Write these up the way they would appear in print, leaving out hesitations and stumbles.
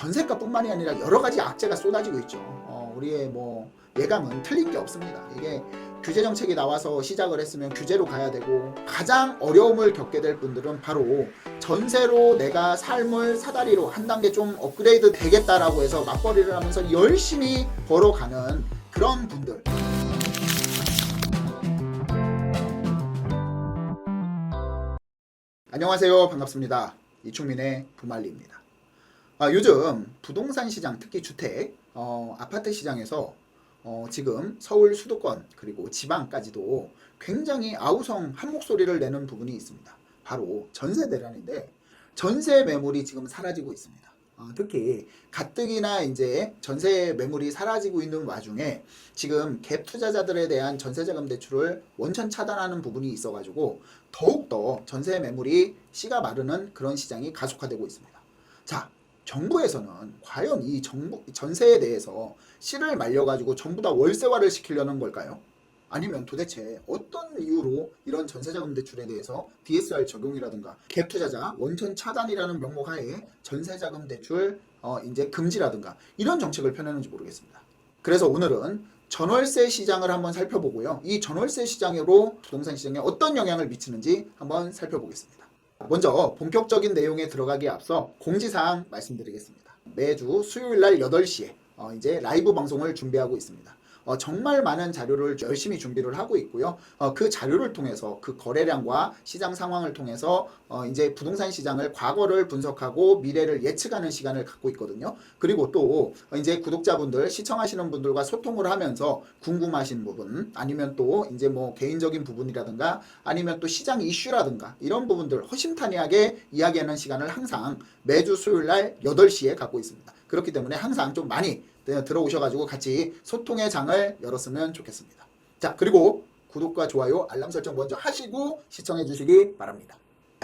전세가뿐만이 아니라 여러 가지 악재가 쏟아지고 있죠. 우리의 예감은 틀린 게 없습니다. 이게 규제 정책이 나와서 시작을 했으면 규제로 가야 되고, 가장 어려움을 겪게 될 분들은 바로 전세로 내가 삶을 사다리로 한 단계 좀 업그레이드 되겠다라고 해서 맞벌이를 하면서 열심히 벌어가는 그런 분들. 안녕하세요. 반갑습니다. 이충민의 부말리입니다. 요즘 부동산 시장, 특히 주택, 아파트 시장에서 지금 서울 수도권 그리고 지방까지도 굉장히 아우성 한 목소리를 내는 부분이 있습니다. 바로 전세 대란인데, 전세 매물이 지금 사라지고 있습니다. 특히 가뜩이나 이제 전세 매물이 사라지고 있는 와중에 지금 갭 투자자들에 대한 전세자금 대출을 원천 차단하는 부분이 있어가지고 더욱더 전세 매물이 씨가 마르는 그런 시장이 가속화되고 있습니다. 자, 정부에서는 과연 이 전세에 대해서 씨를 말려가지고 전부 다 월세화를 시키려는 걸까요? 아니면 도대체 어떤 이유로 이런 전세자금 대출에 대해서 DSR 적용이라든가 갭 투자자 원천 차단이라는 명목 하에 전세자금 대출 이제 금지라든가 이런 정책을 펴내는지 모르겠습니다. 그래서 오늘은 전월세 시장을 한번 살펴보고요. 이 전월세 시장으로 부동산 시장에 어떤 영향을 미치는지 한번 살펴보겠습니다. 먼저 본격적인 내용에 들어가기에 앞서 공지사항 말씀드리겠습니다. 매주 수요일날 8시에 이제 라이브 방송을 준비하고 있습니다. 정말 많은 자료를 열심히 준비를 하고 있고요. 그 자료를 통해서 그 거래량과 시장 상황을 통해서 이제 부동산 시장을 과거를 분석하고 미래를 예측하는 시간을 갖고 있거든요. 그리고 또 이제 구독자분들, 시청하시는 분들과 소통을 하면서 궁금하신 부분, 아니면 또 이제 개인적인 부분이라든가 아니면 또 시장 이슈라든가 이런 부분들 허심탄회하게 이야기하는 시간을 항상 매주 수요일 날 8시에 갖고 있습니다. 그렇기 때문에 항상 좀 많이 들어오셔가지고 같이 소통의 장을 열었으면 좋겠습니다. 자, 그리고 구독과 좋아요, 알람 설정 먼저 하시고 시청해 주시기 바랍니다.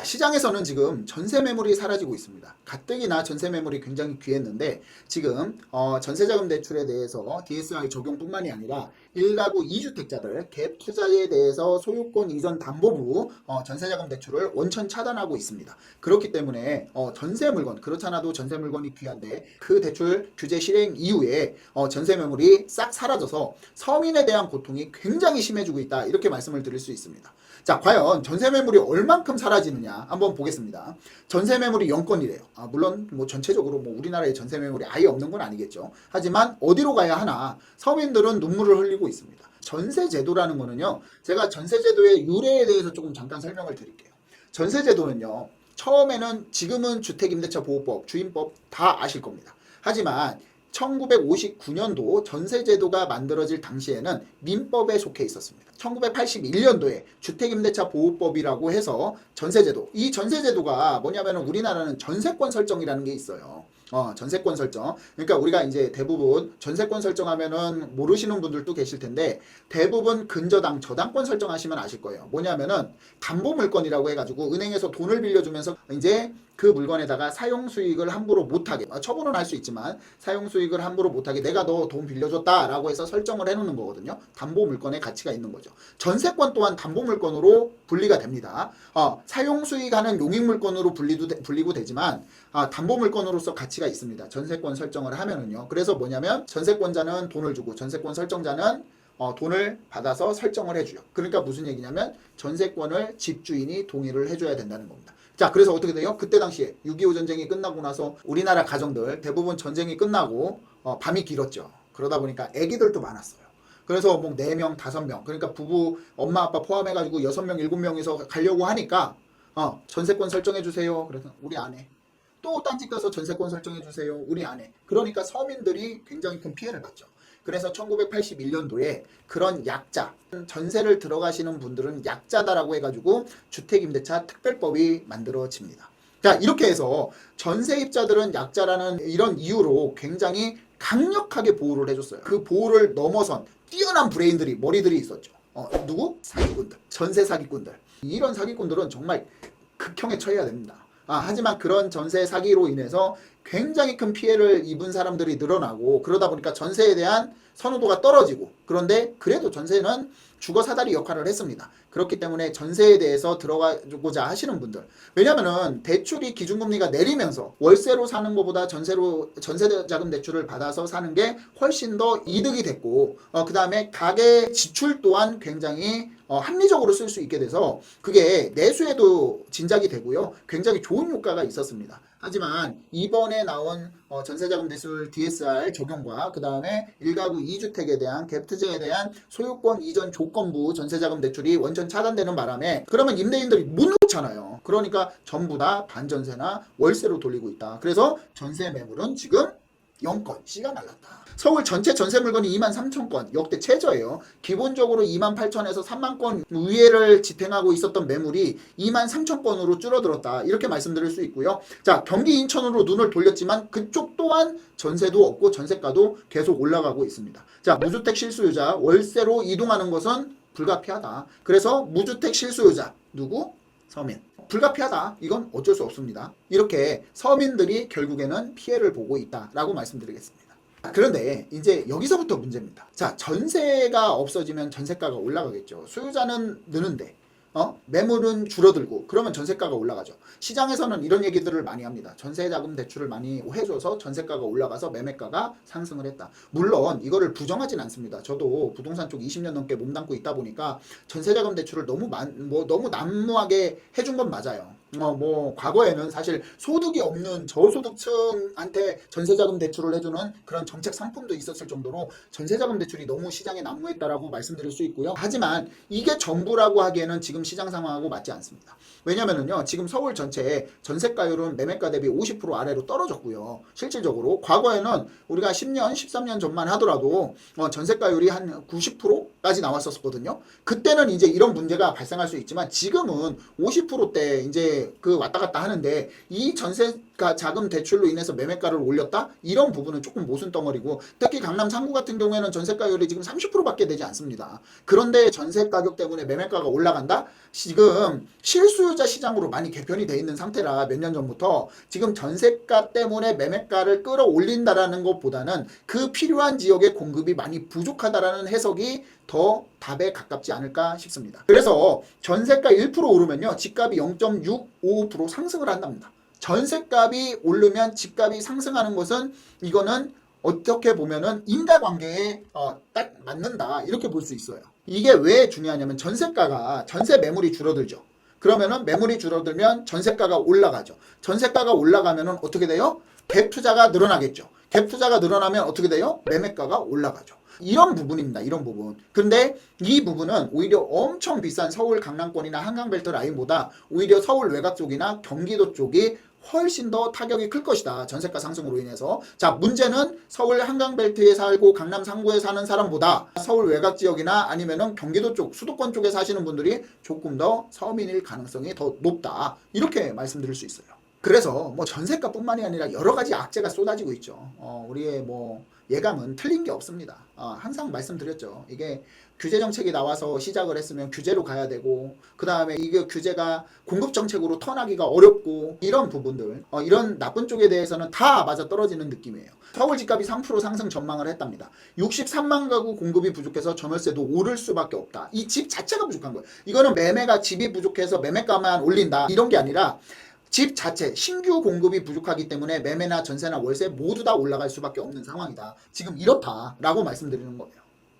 시장에서는 지금 전세 매물이 사라지고 있습니다. 가뜩이나 전세 매물이 굉장히 귀했는데 지금 전세자금 대출에 대해서 DSR 적용뿐만이 아니라 1가구 2주택자들 갭 투자에 대해서 소유권 이전 담보부 전세자금 대출을 원천 차단하고 있습니다. 그렇기 때문에 전세 물건, 그렇잖아도 전세 물건이 귀한데 그 대출 규제 실행 이후에 전세 매물이 싹 사라져서 서민에 대한 고통이 굉장히 심해지고 있다, 이렇게 말씀을 드릴 수 있습니다. 자, 과연 전세 매물이 얼만큼 사라지느냐 한번 보겠습니다. 전세 매물이 0건이래요. 물론 전체적으로 우리나라에 전세 매물이 아예 없는 건 아니겠죠. 하지만 어디로 가야 하나 서민들은 눈물을 흘리고 있습니다. 전세 제도라는 거는요, 제가 전세 제도의 유래에 대해서 조금 잠깐 설명을 드릴게요. 전세 제도는요, 처음에는 지금은 주택임대차보호법, 주임법 다 아실 겁니다. 하지만 1959년도 전세제도가 만들어질 당시에는 민법에 속해 있었습니다. 1981년도에 주택임대차보호법이라고 해서 전세제도, 이 전세제도가 뭐냐면 우리나라는 전세권 설정이라는 게 있어요. 전세권 설정. 그러니까 우리가 이제 대부분 전세권 설정하면은 모르시는 분들도 계실 텐데, 대부분 근저당, 저당권 설정하시면 아실 거예요. 뭐냐면은 담보물건이라고 해가지고 은행에서 돈을 빌려주면서 이제 그 물건에다가 사용수익을 함부로 못하게, 처분은 할 수 있지만 사용수익을 함부로 못하게 내가 너 돈 빌려줬다라고 해서 설정을 해놓는 거거든요. 담보물건의 가치가 있는 거죠. 전세권 또한 담보물건으로 분리가 됩니다. 사용수익하는 용익물건으로 분리고 되지만 담보물건으로서 가치가 있습니다. 전세권 설정을 하면은요. 그래서 뭐냐면 전세권자는 돈을 주고 전세권 설정자는 돈을 받아서 설정을 해줘요. 그러니까 무슨 얘기냐면 전세권을 집주인이 동의를 해줘야 된다는 겁니다. 자, 그래서 어떻게 돼요? 그때 당시에 6.25 전쟁이 끝나고 나서 우리나라 가정들 대부분 전쟁이 끝나고 밤이 길었죠. 그러다 보니까 아기들도 많았어요. 그래서 4명, 5명, 그러니까 부부, 엄마, 아빠 포함해가지고 6명, 7명이서 가려고 하니까 전세권 설정해주세요. 그래서 우리 안 해. 또 딴집 가서 전세권 설정해주세요. 우리 안 해. 그러니까 서민들이 굉장히 큰 피해를 봤죠. 그래서 1981년도에 그런 약자, 전세를 들어가시는 분들은 약자다라고 해가지고 주택임대차 특별법이 만들어집니다. 자, 이렇게 해서 전세입자들은 약자라는 이런 이유로 굉장히 강력하게 보호를 해줬어요. 그 보호를 넘어선 뛰어난 브레인들이, 머리들이 있었죠. 누구? 사기꾼들, 전세 사기꾼들. 이런 사기꾼들은 정말 극형에 처해야 됩니다. 하지만 그런 전세 사기로 인해서 굉장히 큰 피해를 입은 사람들이 늘어나고 그러다 보니까 전세에 대한 선호도가 떨어지고 그런데 그래도 전세는 주거 사다리 역할을 했습니다. 그렇기 때문에 전세에 대해서 들어가고자 하시는 분들 왜냐면은 대출이 기준금리가 내리면서 월세로 사는 것보다 전세자금 대출을 받아서 사는 게 훨씬 더 이득이 됐고 그 다음에 가계 지출 또한 굉장히 합리적으로 쓸 수 있게 돼서 그게 내수에도 진작이 되고요. 굉장히 좋은 효과가 있었습니다. 하지만 이번에 나온 전세자금 대출 DSR 적용과 그 다음에 1가구 2주택에 대한 갭투자에 대한 소유권 이전 조건부 전세자금 대출이 원천 차단되는 바람에 그러면 임대인들이 못 놓잖아요. 그러니까 전부 다 반전세나 월세로 돌리고 있다. 그래서 전세 매물은 지금 0건 씨가 날랐다. 서울 전체 전세 물건이 23,000건 역대 최저예요. 기본적으로 28,000에서 3만 건 위에를 지탱하고 있었던 매물이 23,000건으로 줄어들었다. 이렇게 말씀드릴 수 있고요. 자, 경기 인천으로 눈을 돌렸지만 그쪽 또한 전세도 없고 전세가도 계속 올라가고 있습니다. 자, 무주택 실수요자 월세로 이동하는 것은 불가피하다. 그래서 무주택 실수요자 누구? 서민. 불가피하다. 이건 어쩔 수 없습니다. 이렇게 서민들이 결국에는 피해를 보고 있다라고 말씀드리겠습니다. 그런데 이제 여기서부터 문제입니다. 자, 전세가 없어지면 전세가가 올라가겠죠. 수요자는 느는데 매물은 줄어들고 그러면 전세가가 올라가죠. 시장에서는 이런 얘기들을 많이 합니다. 전세자금 대출을 많이 해줘서 전세가가 올라가서 매매가가 상승을 했다. 물론 이거를 부정하진 않습니다. 저도 부동산 쪽 20년 넘게 몸담고 있다 보니까 전세자금 대출을 너무 난무하게 해준 건 맞아요. 과거에는 사실 소득이 없는 저소득층한테 전세자금 대출을 해주는 그런 정책 상품도 있었을 정도로 전세자금 대출이 너무 시장에 난무했다라고 말씀드릴 수 있고요. 하지만 이게 전부라고 하기에는 지금 시장 상황하고 맞지 않습니다. 왜냐면은요, 지금 서울 전체의 전세가율은 매매가 대비 50% 아래로 떨어졌고요. 실질적으로 과거에는 우리가 10년, 13년 전만 하더라도 전세가율이 한 90%까지 나왔었거든요. 그때는 이제 이런 문제가 발생할 수 있지만 지금은 50%대 이제 그 왔다 갔다 하는데 이 전세가 자금 대출로 인해서 매매가를 올렸다? 이런 부분은 조금 모순덩어리고 특히 강남 3구 같은 경우에는 전세가율이 지금 30%밖에 되지 않습니다. 그런데 전세 가격 때문에 매매가가 올라간다? 지금 실수요자 시장으로 많이 개편이 돼 있는 상태라 몇 년 전부터 지금 전세가 때문에 매매가를 끌어올린다라는 것보다는 그 필요한 지역의 공급이 많이 부족하다라는 해석이 더 답에 가깝지 않을까 싶습니다. 그래서 전세가 1% 오르면요 집값이 0.655% 상승을 한답니다. 전세값이 오르면 집값이 상승하는 것은 이거는 어떻게 보면은 인과관계에 딱 맞는다 이렇게 볼 수 있어요. 이게 왜 중요하냐면 전세 매물이 줄어들죠. 그러면은 매물이 줄어들면 전세가가 올라가죠. 전세가가 올라가면은 어떻게 돼요? 갭 투자가 늘어나겠죠. 갭 투자가 늘어나면 어떻게 돼요? 매매가가 올라가죠. 이런 부분입니다. 이런 부분. 근데 이 부분은 오히려 엄청 비싼 서울 강남권이나 한강벨트 라인보다 오히려 서울 외곽 쪽이나 경기도 쪽이 훨씬 더 타격이 클 것이다. 전세가 상승으로 인해서. 자, 문제는 서울 한강벨트에 살고 강남 상구에 사는 사람보다 서울 외곽 지역이나 아니면은 경기도 쪽, 수도권 쪽에 사시는 분들이 조금 더 서민일 가능성이 더 높다. 이렇게 말씀드릴 수 있어요. 그래서 전세가뿐만이 아니라 여러 가지 악재가 쏟아지고 있죠. 우리의 예감은 틀린 게 없습니다. 항상 말씀드렸죠. 이게 규제 정책이 나와서 시작을 했으면 규제로 가야 되고 그 다음에 이게 규제가 공급 정책으로 턴하기가 어렵고 이런 부분들 이런 나쁜 쪽에 대해서는 다 맞아 떨어지는 느낌이에요. 서울 집값이 3% 상승 전망을 했답니다. 63만 가구 공급이 부족해서 전월세도 오를 수밖에 없다. 이 집 자체가 부족한 거예요. 이거는 매매가 집이 부족해서 매매가만 올린다 이런 게 아니라 집 자체 신규 공급이 부족하기 때문에 매매나 전세나 월세 모두 다 올라갈 수밖에 없는 상황이다. 지금 이렇다라고 말씀드리는 거예요.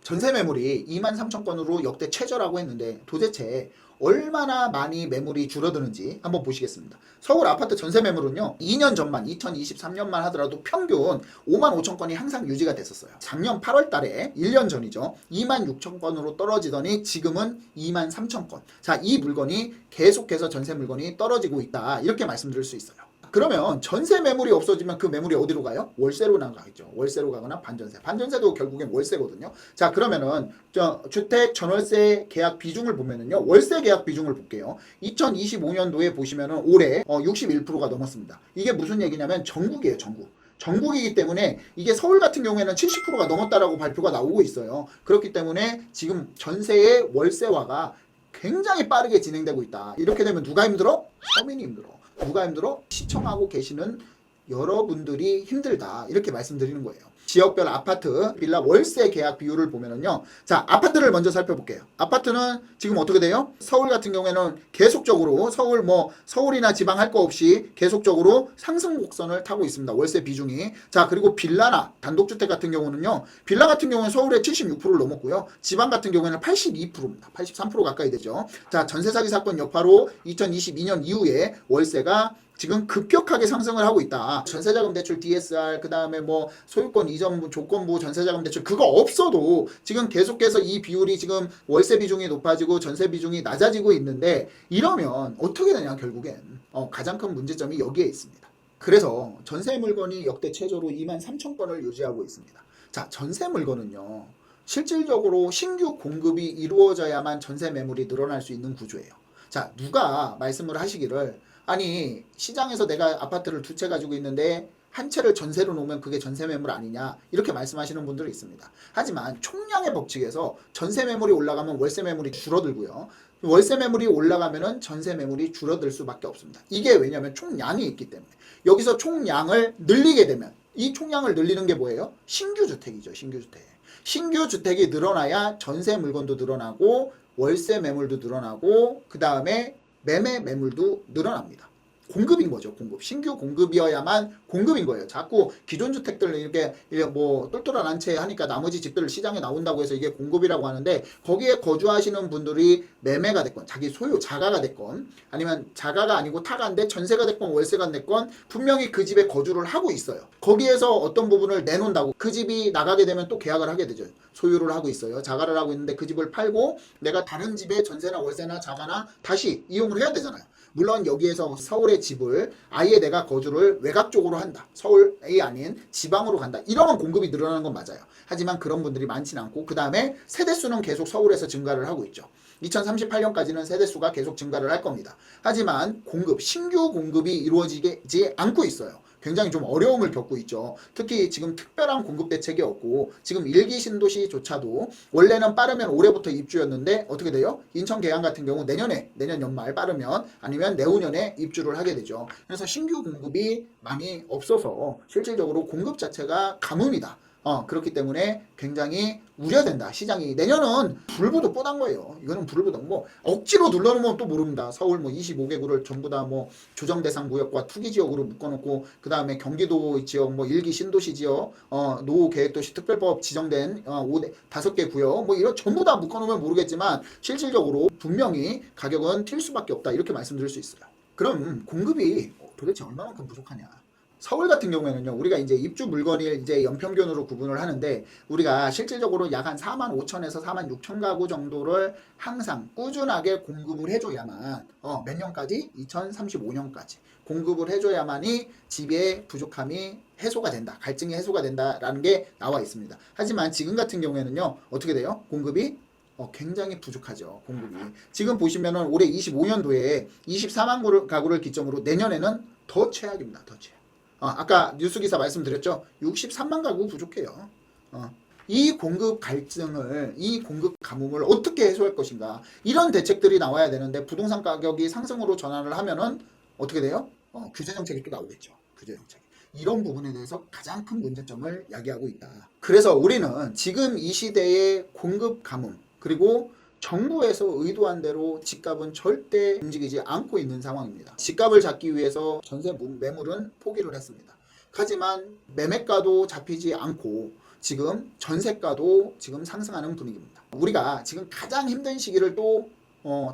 전세 매물이 23,000건으로 역대 최저라고 했는데 도대체 얼마나 많이 매물이 줄어드는지 한번 보시겠습니다. 서울 아파트 전세 매물은요 2년 전만 2023년만 하더라도 평균 55,000건이 항상 유지가 됐었어요. 작년 8월 달에 1년 전이죠 26,000건으로 떨어지더니 지금은 23,000건. 자, 이 물건이 계속해서 전세 물건이 떨어지고 있다 이렇게 말씀드릴 수 있어요. 그러면 전세 매물이 없어지면 그 매물이 어디로 가요? 월세로 나가겠죠. 월세로 가거나 반전세. 반전세도 결국엔 월세거든요. 자, 그러면은 주택 전월세 계약 비중을 보면은요. 월세 계약 비중을 볼게요. 2025년도에 보시면은 올해 61%가 넘었습니다. 이게 무슨 얘기냐면 전국이에요, 전국. 전국이기 때문에 이게 서울 같은 경우에는 70%가 넘었다라고 발표가 나오고 있어요. 그렇기 때문에 지금 전세의 월세화가 굉장히 빠르게 진행되고 있다. 이렇게 되면 누가 힘들어? 서민이 힘들어. 누가 힘들어? 시청하고 계시는 여러분들이 힘들다 이렇게 말씀드리는 거예요. 지역별 아파트, 빌라 월세 계약 비율을 보면은요. 자, 아파트를 먼저 살펴볼게요. 아파트는 지금 어떻게 돼요? 서울 같은 경우에는 계속적으로 서울이나 지방 할 거 없이 계속적으로 상승 곡선을 타고 있습니다. 월세 비중이. 자, 그리고 빌라나 단독주택 같은 경우는요. 빌라 같은 경우는 서울에 76%를 넘었고요. 지방 같은 경우에는 82%입니다. 83% 가까이 되죠. 자, 전세 사기 사건 여파로 2022년 이후에 월세가 지금 급격하게 상승을 하고 있다. 전세자금 대출 DSR, 그 다음에 뭐 소유권 이전 조건부 전세자금 대출 그거 없어도 지금 계속해서 이 비율이 지금 월세 비중이 높아지고 전세 비중이 낮아지고 있는데 이러면 어떻게 되냐 결국엔 가장 큰 문제점이 여기에 있습니다. 그래서 전세 물건이 역대 최저로 23,000건을 유지하고 있습니다. 자, 전세 물건은요. 실질적으로 신규 공급이 이루어져야만 전세 매물이 늘어날 수 있는 구조예요. 자, 누가 말씀을 하시기를 아니 시장에서 내가 아파트를 두 채 가지고 있는데 한 채를 전세로 놓으면 그게 전세 매물 아니냐 이렇게 말씀하시는 분들이 있습니다. 하지만 총량의 법칙에서 전세 매물이 올라가면 월세 매물이 줄어들고요. 월세 매물이 올라가면은 전세 매물이 줄어들 수밖에 없습니다. 이게 왜냐하면 총량이 있기 때문에 여기서 총량을 늘리게 되면 이 총량을 늘리는 게 뭐예요? 신규 주택이죠. 신규 주택. 신규 주택이 늘어나야 전세 물건도 늘어나고 월세 매물도 늘어나고 그 다음에 매매 매물도 늘어납니다. 공급인 거죠. 공급. 신규 공급이어야만 공급인 거예요. 자꾸 기존 주택들 이렇게 뭐 똘똘한 한 채 하니까 나머지 집들 시장에 나온다고 해서 이게 공급이라고 하는데 거기에 거주하시는 분들이 매매가 됐건 자기 소유 자가가 됐건 아니면 자가가 아니고 타가인데 전세가 됐건 월세가 됐건 분명히 그 집에 거주를 하고 있어요. 거기에서 어떤 부분을 내놓는다고 그 집이 나가게 되면 또 계약을 하게 되죠. 소유를 하고 있어요. 자가를 하고 있는데 그 집을 팔고 내가 다른 집에 전세나 월세나 자가나 다시 이용을 해야 되잖아요. 물론 여기에서 서울의 집을 아예 내가 거주를 외곽 쪽으로 한다. 서울이 아닌 지방으로 간다. 이러면 공급이 늘어나는 건 맞아요. 하지만 그런 분들이 많지는 않고 그 다음에 세대수는 계속 서울에서 증가를 하고 있죠. 2038년까지는 세대수가 계속 증가를 할 겁니다. 하지만 공급, 신규 공급이 이루어지지 않고 있어요. 굉장히 좀 어려움을 겪고 있죠. 특히 지금 특별한 공급 대책이 없고 지금 1기 신도시조차도 원래는 빠르면 올해부터 입주였는데 어떻게 돼요? 인천 계양 같은 경우 내년 연말 빠르면 아니면 내후년에 입주를 하게 되죠. 그래서 신규 공급이 많이 없어서 실질적으로 공급 자체가 가뭄이다. 그렇기 때문에 굉장히 우려된다. 시장이 내년은 불보듯 뻔한 거예요. 이거는 불보듯 뭐 억지로 눌러놓으면 또 모릅니다. 서울 뭐 25개구를 전부 다 뭐 조정 대상 구역과 투기 지역으로 묶어놓고 그 다음에 경기도 지역 뭐 1기 신도시 지역 노후 계획도시 특별법 지정된 5개 구역 뭐 이런 전부 다 묶어놓으면 모르겠지만 실질적으로 분명히 가격은 튈 수밖에 없다. 이렇게 말씀드릴 수 있어요. 그럼 공급이 도대체 얼마만큼 부족하냐? 서울 같은 경우에는요, 우리가 이제 입주 물건을 이제 연평균으로 구분을 하는데, 우리가 실질적으로 약 한 45,000에서 46,000 가구 정도를 항상 꾸준하게 공급을 해줘야만, 몇 년까지? 2035년까지. 공급을 해줘야만이 집의 부족함이 해소가 된다. 갈증이 해소가 된다라는 게 나와 있습니다. 하지만 지금 같은 경우에는요, 어떻게 돼요? 공급이 굉장히 부족하죠. 공급이. 지금 보시면은 올해 25년도에 24만 가구를 기점으로 내년에는 더 최악입니다. 더 최악. 아까 뉴스기사 말씀드렸죠. 63만 가구 부족해요. 이 공급 갈증을, 이 공급 가뭄을 어떻게 해소할 것인가. 이런 대책들이 나와야 되는데 부동산 가격이 상승으로 전환을 하면은 어떻게 돼요? 규제 정책이 또 나오겠죠. 규제 정책. 이런 부분에 대해서 가장 큰 문제점을 야기하고 있다. 그래서 우리는 지금 이 시대의 공급 가뭄 그리고 정부에서 의도한 대로 집값은 절대 움직이지 않고 있는 상황입니다. 집값을 잡기 위해서 전세 매물은 포기를 했습니다. 하지만 매매가도 잡히지 않고 지금 전세가도 지금 상승하는 분위기입니다. 우리가 지금 가장 힘든 시기를 또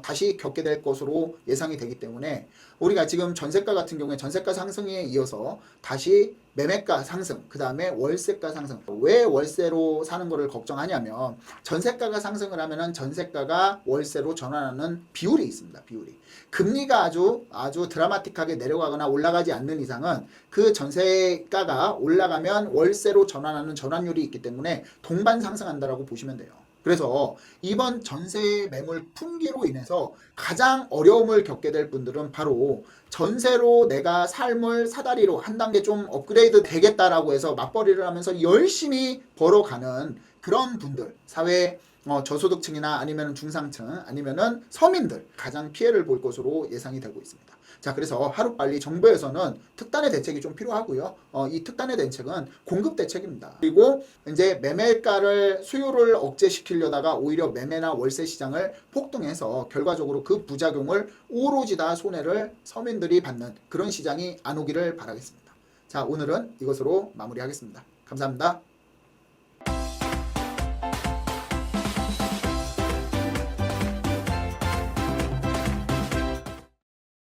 다시 겪게 될 것으로 예상이 되기 때문에 우리가 지금 전세가 같은 경우에 전세가 상승에 이어서 다시 매매가 상승, 그 다음에 월세가 상승. 왜 월세로 사는 거를 걱정하냐면 전세가가 상승을 하면은 전세가가 월세로 전환하는 비율이 있습니다. 비율이. 금리가 아주 드라마틱하게 내려가거나 올라가지 않는 이상은 그 전세가가 올라가면 월세로 전환하는 전환율이 있기 때문에 동반 상승한다라고 보시면 돼요. 그래서 이번 전세 매물 풍기로 인해서 가장 어려움을 겪게 될 분들은 바로 전세로 내가 삶을 사다리로 한 단계 좀 업그레이드 되겠다라고 해서 맞벌이를 하면서 열심히 벌어가는 그런 분들, 사회 저소득층이나 아니면 중상층 아니면은 서민들 가장 피해를 볼 것으로 예상이 되고 있습니다. 자, 그래서 하루빨리 정부에서는 특단의 대책이 좀 필요하고요. 이 특단의 대책은 공급 대책입니다. 그리고 이제 매매가를 수요를 억제시키려다가 오히려 매매나 월세 시장을 폭등해서 결과적으로 그 부작용을 오로지 다 손해를 서민들이 받는 그런 시장이 안 오기를 바라겠습니다. 자, 오늘은 이것으로 마무리하겠습니다. 감사합니다.